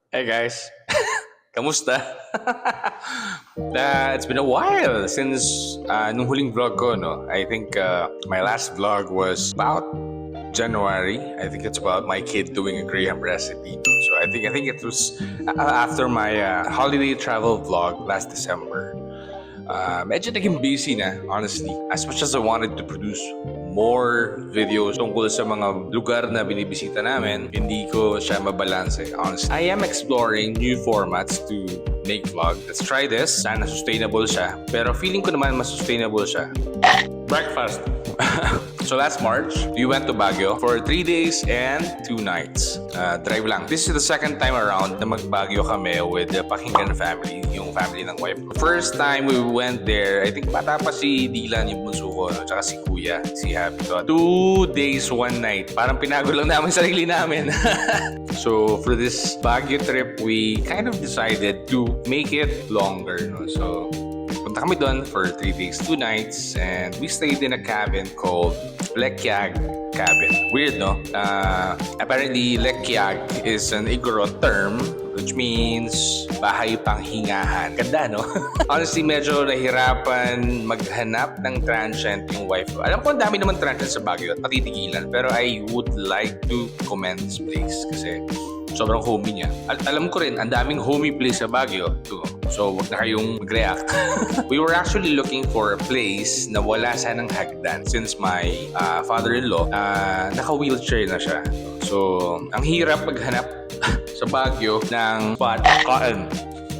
Hey guys, kamusta? It's been a while since nung huling vlog ko, no? I think my last vlog was about January. I think it's about my kid doing a Graham recipe. No? So I think it was after my holiday travel vlog last December. Medyo naging busy na, honestly. As much as I wanted to produce more videos tungkol sa mga lugar na binibisita namin, hindi ko siya mabalanse, honestly. I am exploring new formats to make vlog. Let's try this. Sana sustainable siya. Pero feeling ko naman mas sustainable siya. Breakfast. So last March, we went to Baguio for 3 days and 2 nights. Drive lang. This is the second time around na mag-Baguio kami with the Pakinggan family, yung family ng wife ko. First time we went there, I think bata pa si Dylan, yung bunso ko, no? Tsaka si Kuya, si Happy. So, 2 days, 1 night. Parang pinago lang namin sarili namin. So for this Baguio trip, we kind of decided to make it longer. No? So punta kami doon for 3 days, 2 nights, and we stayed in a cabin called Lekyag Cabin. Weird, no? Apparently, Lekyag is an Igorot term which means bahay panghingahan. Ganda, no? Honestly, medyo nahirapan maghanap ng transient yung wife ko. Alam ko, ang dami naman transient sa Baguio at patitigilan, pero I would like to commend this place kasi sobrang homey niya. At alam ko rin, ang daming homey place sa Baguio. So, wag na kayong mag-react. We were actually looking for a place na wala sanang hagdan since my father-in-law, naka-wheelchair na siya. So, ang hirap maghanap sa Baguio ng spot.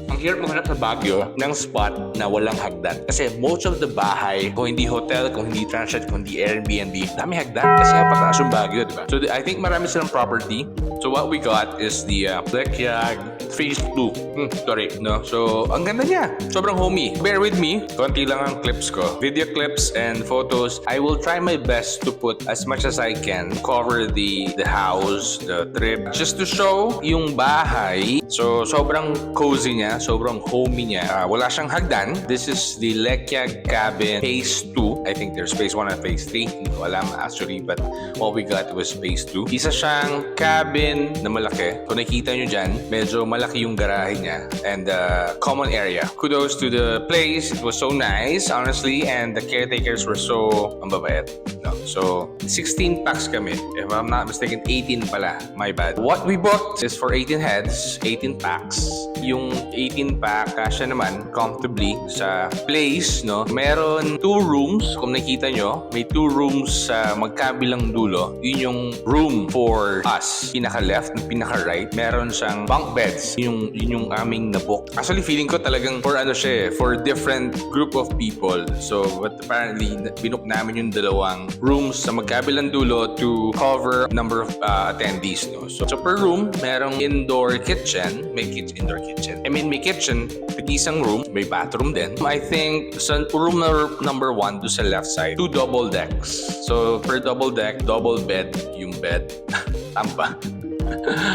Ang hirap maghanap sa Baguio ng spot na walang hagdan. Kasi most of the bahay, kung hindi hotel, kung hindi transient, kung hindi Airbnb, dami hagdan. Kasi nga pataas yung Baguio, di ba? So I think marami silang property. So what we got is the Lekyag Phase 2. Sorry, no? So, ang ganda niya. Sobrang homey. Bear with me. Konti lang ang clips ko. Video clips and photos. I will try my best to put as much as I can. Cover the house, the trip. Just to show yung bahay. So, sobrang cozy niya. Sobrang homey niya. Wala siyang hagdan. This is the Lekyag Cabin Phase 2. I think there's Phase 1 and Phase 3. Hindi ko alam actually. But what we got was Phase 2. Isa siyang cabin na malaki. Kung nakikita nyo dyan, medyo malaki yung garahe niya and common area. Kudos to the place. It was so nice, honestly, and the caretakers were so mababait. No? So, 16 packs kami. If I'm not mistaken, 18 pala. My bad. What we booked is for 18 heads, 18 packs. Yung 18 pack, kasya naman comfortably sa place, no? Meron 2 rooms, kung nakita nyo, may 2 rooms sa magkabilang dulo. Yun yung room for us. Pinaka-left, pinaka-right. Meron siyang bunk beds. Yun yung aming nabook. Actually, feeling ko talagang for ano siya, for different group of people. So, but apparently, binook namin yung dalawang rooms sa magkabilang dulo to cover number of attendees, no? So per room, merong indoor kitchen. May indoor kitchen. May kitchen, isang room, may bathroom din. I think sa room number 1 do sa left side, 2 double decks. So per double deck, double bed yung bed. Tamba.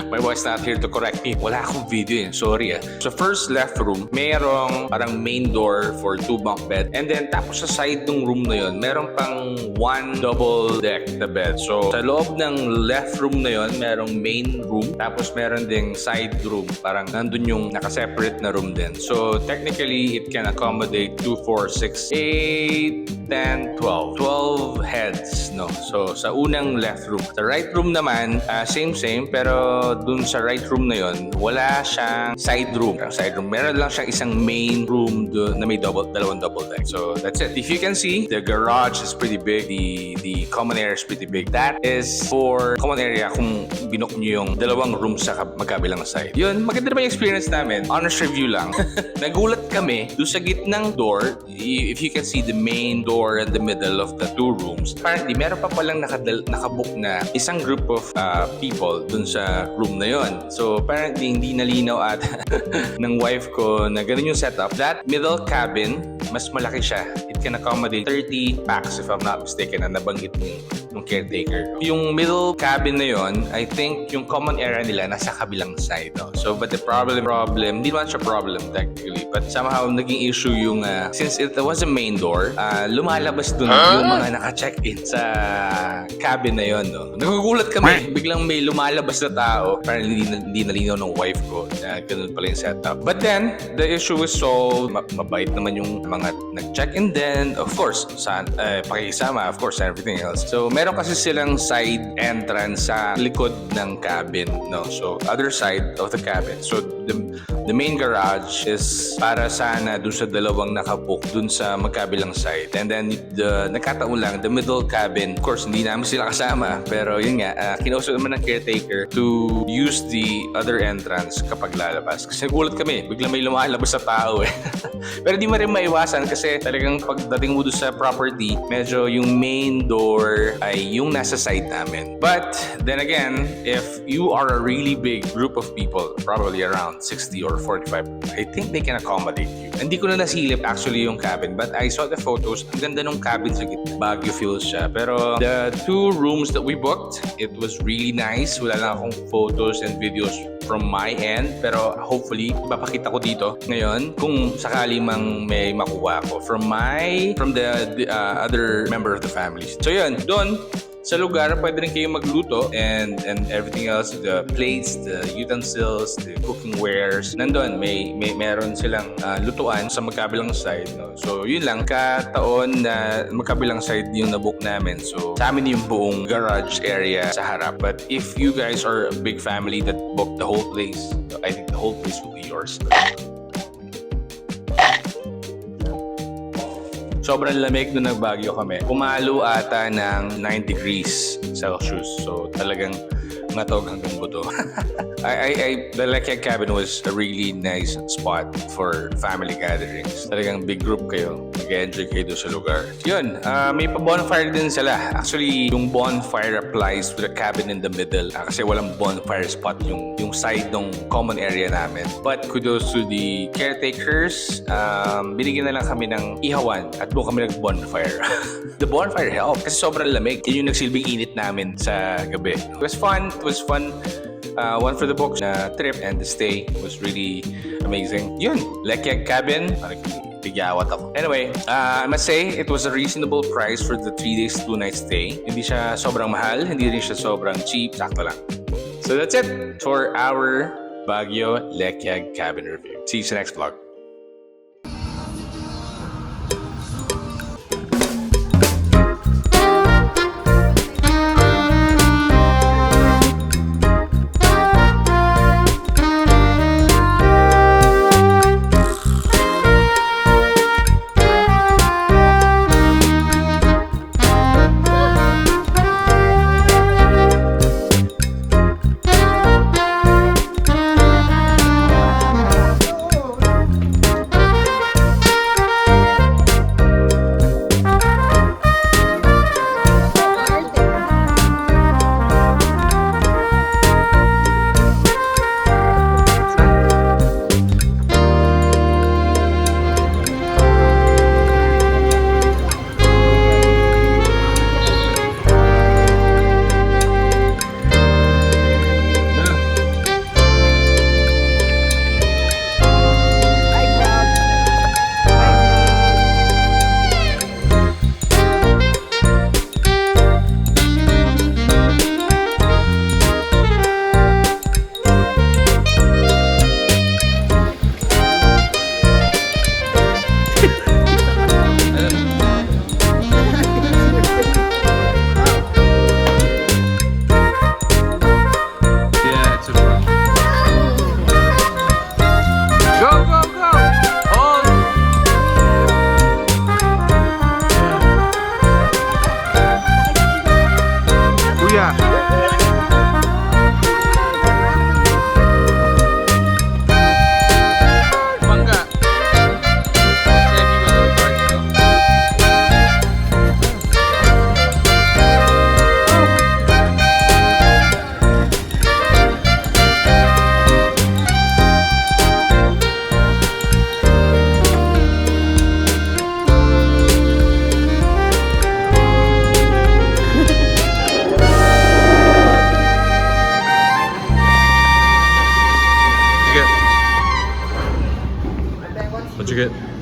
My wife's not here to correct me. Wala akong video eh. Sorry. So first left room, merong parang main door for 2 bunk bed. And then tapos sa side ng room na yon, meron pang 1 double deck na bed. So sa loob ng left room na yon, merong main room. Tapos meron ding side room. Parang nandun yung nakaseparate na room din. So technically, it can accommodate 2, 4, 6, 8, 10, 12. 12 heads, no? So sa unang left room. Sa right room naman, same. Pero dun sa right room na yon, wala siyang side room. Meron lang siyang isang main room na may dalawang double deck. So that's it. If you can see, the garage is pretty big. The common area is pretty big. That is for common area kung binook nyo yung dalawang room sa magkabilang side. Yun, maganda naman yung experience namin. Honest review lang. Nagulat kami doon sa gitnang door. If you can see the main door in the middle of the 2 rooms, apparently meron pa palang nakabook na isang group of people dun sa room na yon. So apparently hindi nalinaw at ng wife ko na ganun yung setup. That middle cabin, mas malaki siya. It can accommodate 30 packs if I'm not mistaken na nabanggit ng caretaker. Yung middle cabin na yon, I think yung common area nila nasa kabilang side. No? So, but the problem, hindi naman siya problem technically, but somehow naging issue yung, since it was a main door, lumalabas dun yung mga naka-check-in sa cabin na yon. No? Nagugulat kami, biglang may lumalabas na tao, parang hindi nalinaw ng wife ko na ganun pala yung setup. But then, the issue was solved. Mabait naman yung mga nag-check-in din. Of course, pakikisama, of course, everything else. So, meron kasi silang side entrance sa likod ng cabin, no? So, other side of the cabin. So, the main garage is para sana dun sa dalawang nakabook dun sa magkabilang side. And then, nagkataon lang, the middle cabin, of course, hindi namin sila kasama. Pero yun nga, kinausap naman ng caretaker to use the other entrance kapag lalabas. Kasi nagulat kami, biglang may lumalabas sa tao eh. Pero di mo rin maiwasan kasi talagang pagdating mo doon sa property, medyo yung main door ay yung nasa side namin. But then again, if you are a really big group of people, probably around 60 or 45, I think they can accommodate you. Hindi ko na nasilip actually yung cabin, but I saw the photos. Ang ganda nung cabin sa gitna. Baguio feels siya. Pero the 2 rooms that we booked, it was really nice. Wala lang akong photos and videos from my end, pero hopefully ipapakita ko dito ngayon kung sakali mang may makuha ko from the other member of the family. So yun, doon sa lugar pwede rin kayo magluto and everything else, the plates, the utensils, the cooking wares, nandun meron silang lutuan sa magkabilang side, no? So yun lang, kataon na magkabilang side yung nabook namin. So sa amin yung buong garage area sa harap. But if you guys are a big family that booked the whole place, I think the whole place will be yours. Sobrang lamig nung nag-Baguio kami. Pumalo ata ng 9 degrees Celsius. So talagang ngatog hanggang buto. The Lekyag cabin was a really nice spot for family gatherings. Talagang big group kayo. Mag-enjoy kayo doon sa lugar. Yun, may pa-bonfire din sila. Actually, yung bonfire applies to the cabin in the middle. Kasi walang bonfire spot yung side ng common area namin. But kudos to the caretakers. Binigyan na lang kami ng ihawan at doon kami nag-bonfire. The bonfire helped kasi sobrang lamig. Yun yung nagsilbing init namin sa gabi. It was fun. One for the books trip, and the stay was really amazing. Yun, Lekyag cabin. Tigyawat ako. Anyway, I must say, it was a reasonable price for the 3 days, 2 nights stay. Hindi siya sobrang mahal, hindi rin siya sobrang cheap. Sakto lang. So that's it for our Baguio Lekyag cabin review. See you sa next vlog. you get?